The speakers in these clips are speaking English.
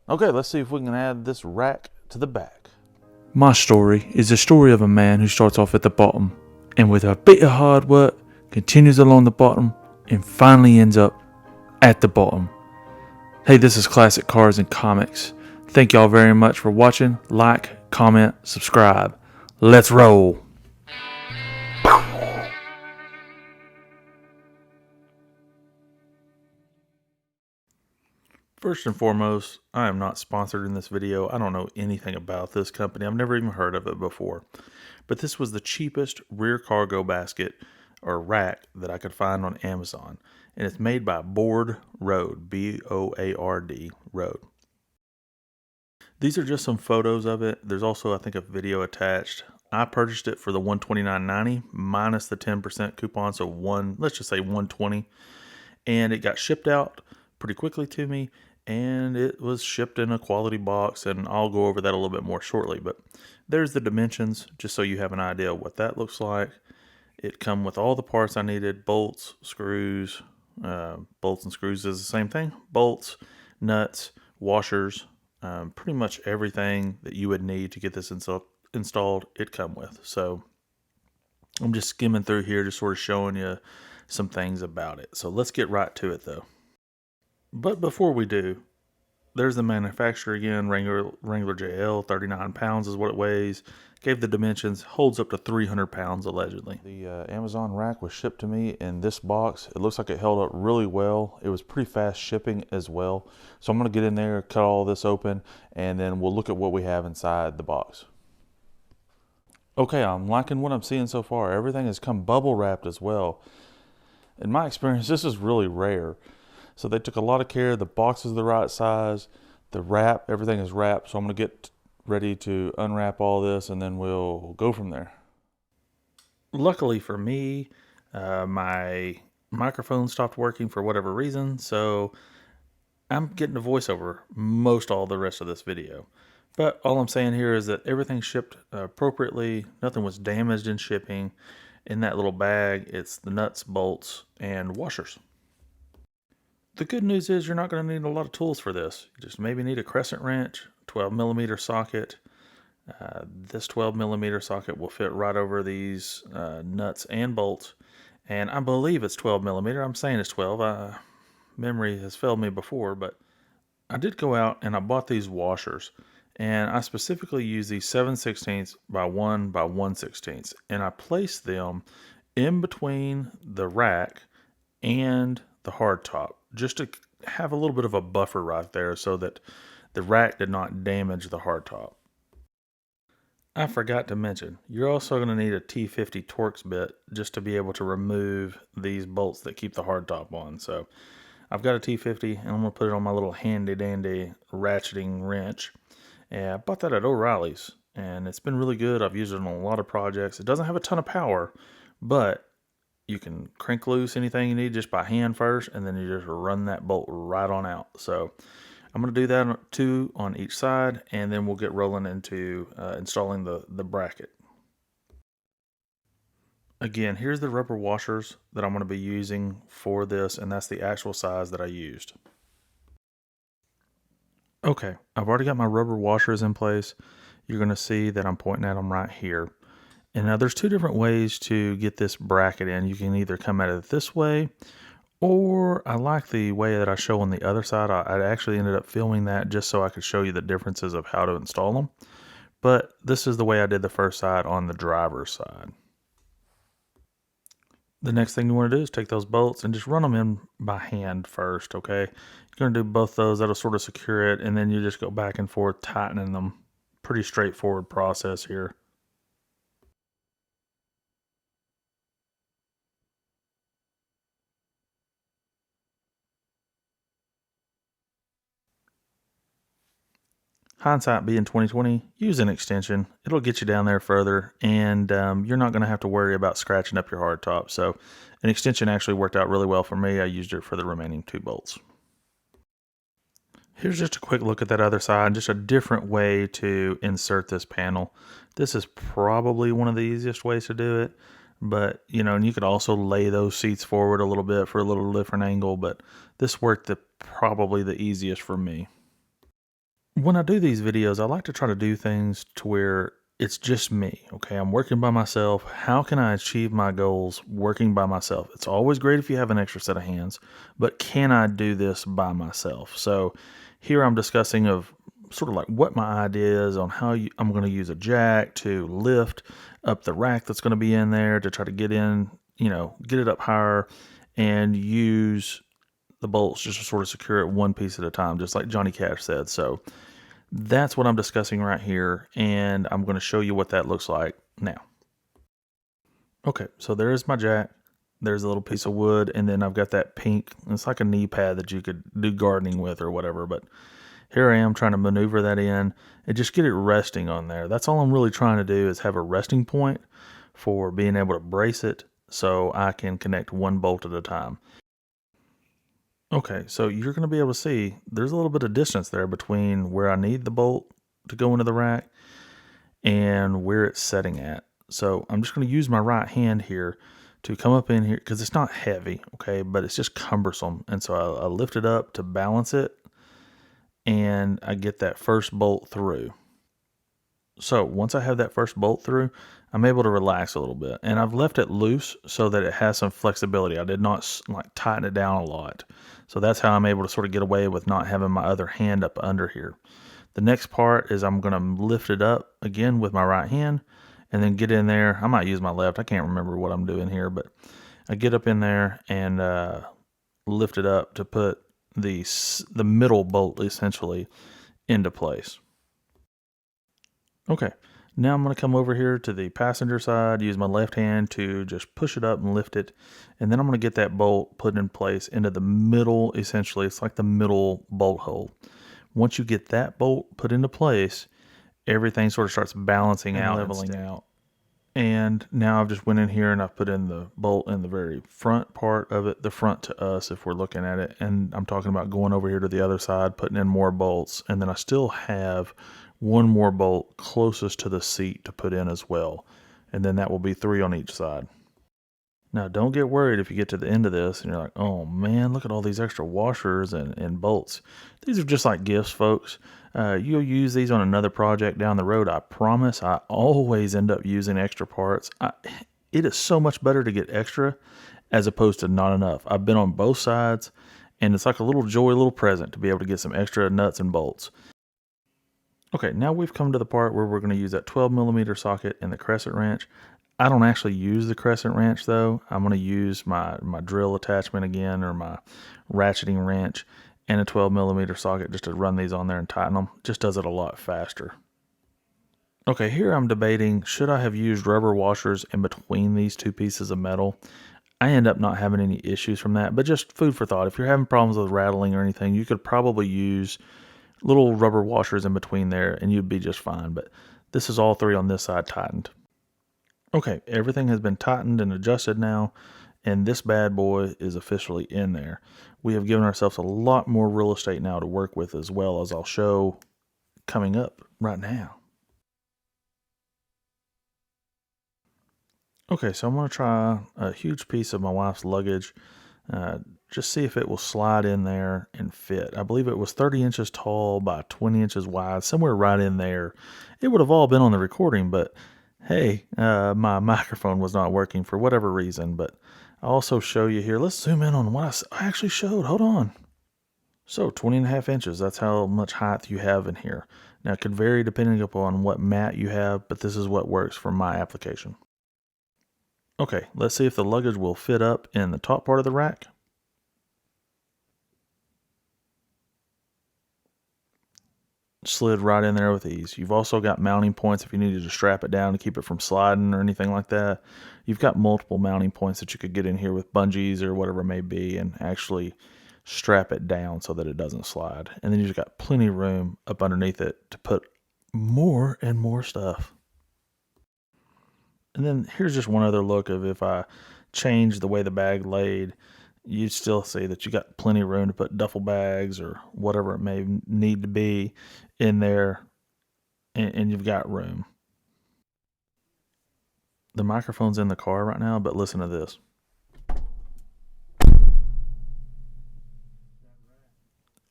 Okay, let's see if we can add this rack to the back. My story is the story of a man who starts off at the bottom and with a bit of hard work continues along the bottom and finally ends up at the bottom. Hey, this is Classic Cars and Comics. Thank y'all very much for watching. Like, comment, subscribe. Let's roll. First and foremost, I am not sponsored in this video. I don't know anything about this company. I've never even heard of it before. But this was the cheapest rear cargo basket or rack that I could find on Amazon. And it's made by Board Road, B-O-A-R-D, Road. These are just some photos of it. There's also, I think, a video attached. I purchased it for the $129.90 minus the 10% coupon, so let's just say $120. And it got shipped out pretty quickly to me, and it was shipped in a quality box, and I'll go over that a little bit more shortly. But there's the dimensions, just so you have an idea of what that looks like. It come with all the parts I needed: bolts, screws. Bolts and screws is the same thing. Bolts, nuts, washers, pretty much everything that you would need to get this installed, it come with. So I'm just skimming through here, just sort of showing you some things about it. So let's get right to it though. But before we do, there's the manufacturer again, Wrangler JL, 39 pounds is what it weighs. Gave the dimensions, holds up to 300 pounds allegedly. The Amazon rack was shipped to me in this box. It looks like it held up really well. It was pretty fast shipping as well. So I'm going to get in there, cut all this open, and then we'll look at what we have inside the box. Okay, I'm liking what I'm seeing so far. Everything has come bubble wrapped as well. In my experience, this is really rare. So they took a lot of care. The box is the right size. The wrap, everything is wrapped. So I'm going to get ready to unwrap all this, and then we'll go from there. Luckily for me, my microphone stopped working for whatever reason. So I'm getting a voiceover most all the rest of this video. But all I'm saying here is that everything shipped appropriately. Nothing was damaged in shipping. In that little bag, it's the nuts, bolts, and washers. The good news is you're not going to need a lot of tools for this. You just maybe need a crescent wrench, 12mm socket. This 12mm socket will fit right over these nuts and bolts. And I believe it's 12mm. I'm saying it's 12. Memory has failed me before, but I did go out and I bought these washers. And I specifically use these 7/16 by 1 by 1/16. And I placed them in between the rack and the hard top, just to have a little bit of a buffer right there so that the rack did not damage the hard top. I forgot to mention, you're also going to need a T50 Torx bit just to be able to remove these bolts that keep the hard top on. So I've got a T50 and I'm going to put it on my little handy dandy ratcheting wrench. And I bought that at O'Reilly's and it's been really good. I've used it on a lot of projects. It doesn't have a ton of power, but you can crank loose anything you need just by hand first, and then you just run that bolt right on out. So I'm going to do that 2 on each side, and then we'll get rolling into installing the bracket. Again, here's the rubber washers that I'm going to be using for this, and that's the actual size that I used. Okay, I've already got my rubber washers in place. You're going to see that I'm pointing at them right here. And now there's 2 different ways to get this bracket in. You can either come at it this way, or I like the way that I show on the other side. I actually ended up filming that just so I could show you the differences of how to install them. But this is the way I did the first side on the driver's side. The next thing you want to do is take those bolts and just run them in by hand first, okay? You're going to do both those. That'll sort of secure it, and then you just go back and forth tightening them. Pretty straightforward process here. Hindsight being 2020, use an extension. It'll get you down there further, and you're not going to have to worry about scratching up your hard top. So an extension actually worked out really well for me. I used it for the remaining 2 bolts. Here's just a quick look at that other side, just a different way to insert this panel. This is probably one of the easiest ways to do it, but and you could also lay those seats forward a little bit for a little different angle, but this worked probably the easiest for me. When I do these videos, I like to try to do things to where it's just me. Okay, I'm working by myself. How can I achieve my goals working by myself? It's always great if you have an extra set of hands, but can I do this by myself? So here I'm discussing of sort of like what my idea is on how I'm going to use a jack to lift up the rack that's going to be in there to try to get in, get it up higher and use the bolts just to sort of secure it one piece at a time, just like Johnny Cash said. So that's what I'm discussing right here, and I'm going to show you what that looks like now. Okay, so there is my jack. There's a little piece of wood, and then I've got that pink. It's like a knee pad that you could do gardening with or whatever, but here I am trying to maneuver that in and just get it resting on there. That's all I'm really trying to do is have a resting point for being able to brace it so I can connect one bolt at a time. Okay, so you're going to be able to see there's a little bit of distance there between where I need the bolt to go into the rack and where it's setting at. So I'm just going to use my right hand here to come up in here because it's not heavy, okay, but it's just cumbersome. And so I lift it up to balance it and I get that first bolt through. So once I have that first bolt through, I'm able to relax a little bit. And I've left it loose so that it has some flexibility. I did not like tighten it down a lot. So that's how I'm able to sort of get away with not having my other hand up under here. The next part is I'm going to lift it up again with my right hand and then get in there. I might use my left. I can't remember what I'm doing here, but I get up in there and lift it up to put the middle bolt essentially into place. Okay, now I'm going to come over here to the passenger side, use my left hand to just push it up and lift it, and then I'm going to get that bolt put in place into the middle, essentially. It's like the middle bolt hole. Once you get that bolt put into place, everything sort of starts balancing out, leveling out. And now I've just went in here and I've put in the bolt in the very front part of it, the front to us if we're looking at it. And I'm talking about going over here to the other side, putting in more bolts. And then I still have one more bolt closest to the seat to put in as well. And then that will be 3 on each side. Now, don't get worried if you get to the end of this and you're like, oh man, look at all these extra washers and bolts. These are just like gifts, folks. You'll use these on another project down the road. I promise. I always end up using extra parts. It is so much better to get extra as opposed to not enough. I've been on both sides, and it's like a little joy, little present to be able to get some extra nuts and bolts. Okay, now we've come to the part where we're going to use that 12mm socket and the crescent wrench. I don't actually use the crescent wrench though. I'm going to use my drill attachment again, or my ratcheting wrench, and a 12mm socket just to run these on there and tighten them. Just does it a lot faster. Okay, here I'm debating, should I have used rubber washers in between these two pieces of metal? I end up not having any issues from that, but just food for thought. If you're having problems with rattling or anything, you could probably use little rubber washers in between there and you'd be just fine. But this is all 3 on this side tightened. Okay, everything has been tightened and adjusted now, and this bad boy is officially in there. We have given ourselves a lot more real estate now to work with, as well as I'll show coming up right now. Okay, so I'm going to try a huge piece of my wife's luggage, just see if it will slide in there and fit. I believe it was 30 inches tall by 20 inches wide, somewhere right in there. It would have all been on the recording, but hey, my microphone was not working for whatever reason. But I'll also show you here. Let's zoom in on what I actually showed. Hold on. So 20.5 inches, that's how much height you have in here. Now it could vary depending upon what mat you have, but this is what works for my application. Okay, let's see if the luggage will fit up in the top part of the rack. Slid right in there with ease. You've also got mounting points if you needed to strap it down to keep it from sliding or anything like that. You've got multiple mounting points that you could get in here with bungees or whatever it may be and actually strap it down so that it doesn't slide. And then you've got plenty of room up underneath it to put more and more stuff. And then here's just one other look of if I change the way the bag laid, you'd still see that you got plenty of room to put duffel bags or whatever it may need to be in there, and you've got room. The microphone's in the car right now, but listen to this.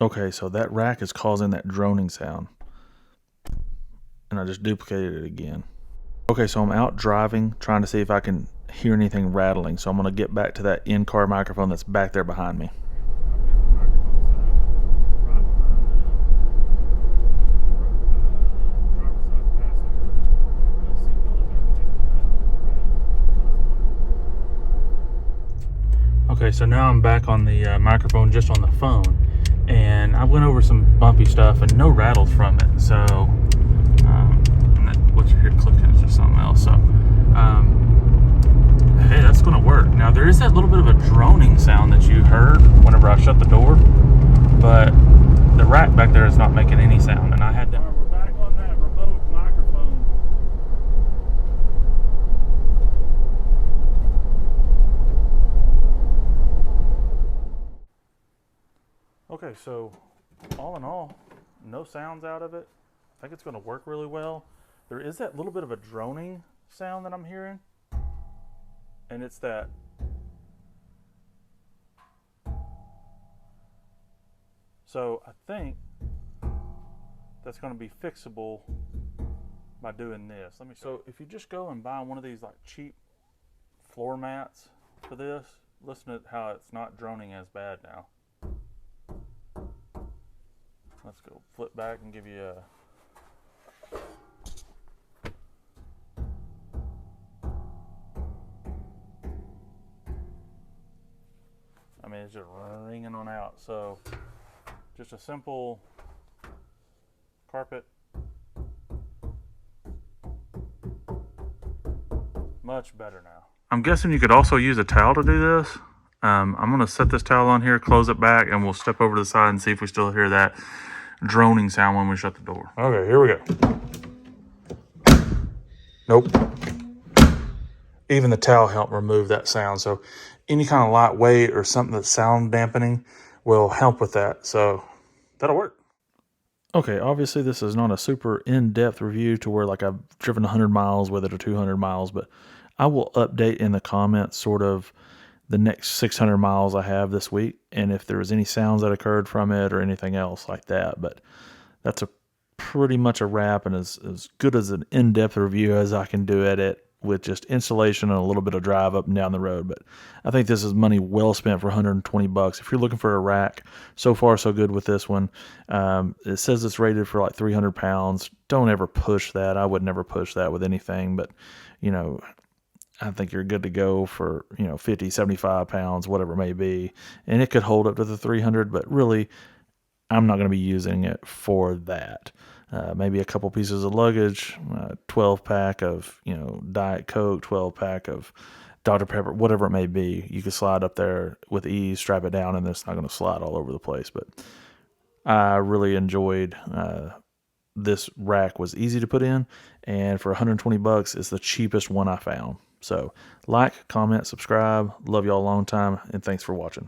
Okay, so that rack is causing that droning sound. and I just duplicated it again. Okay, so I'm out driving, trying to see if I can hear anything rattling. So I'm going to get back to that in-car microphone that's back there behind me. Okay, so now I'm back on the microphone, just on the phone, and I went over some bumpy stuff and no rattles from it. So, and that, what you hear clicking is just something else. So, hey, that's going to work. Now there is that little bit of a droning sound that you heard whenever I shut the door, but the rack back there is not making any sound, and I had to. All right, we're back on that remote microphone. Okay, so all in all, no sounds out of it. I think it's going to work really well. There is that little bit of a droning sound that I'm hearing, and it's that. So I think that's going to be fixable by doing this. So if you just go and buy one of these like cheap floor mats for this, listen to how it's not droning as bad now. Let's go flip back and give you a. I mean, it's just ringing on out. So just a simple carpet. Much better now. I'm guessing you could also use a towel to do this. I'm going to set this towel on here, close it back, and we'll step over to the side and see if we still hear that droning sound when we shut the door. Okay, here we go. Nope. Even the towel helped remove that sound. So any kind of light weight or something that's sound dampening will help with that. So that'll work. Okay, obviously this is not a super in-depth review to where like I've driven 100 miles with it or 200 miles, but I will update in the comments sort of the next 600 miles I have this week, and if there was any sounds that occurred from it or anything else like that. But that's a pretty much a wrap, and as good as an in-depth review as I can do at it with just installation and a little bit of drive up and down the road. But I think this is money well spent for 120 bucks. If you're looking for a rack, so far so good with this one. It says it's rated for like 300 pounds. Don't ever push that. I would never push that with anything, but you know, I think you're good to go for, 50, 75 pounds, whatever it may be. And it could hold up to the 300, but really, I'm not going to be using it for that. Maybe a couple pieces of luggage, 12 pack of, Diet Coke, 12 pack of Dr. Pepper, whatever it may be. You can slide up there with ease, strap it down, and it's not going to slide all over the place. But I really enjoyed this rack. Was easy to put in, and for 120 bucks, it's the cheapest one I found. So like, comment, subscribe. Love y'all a long time, and thanks for watching.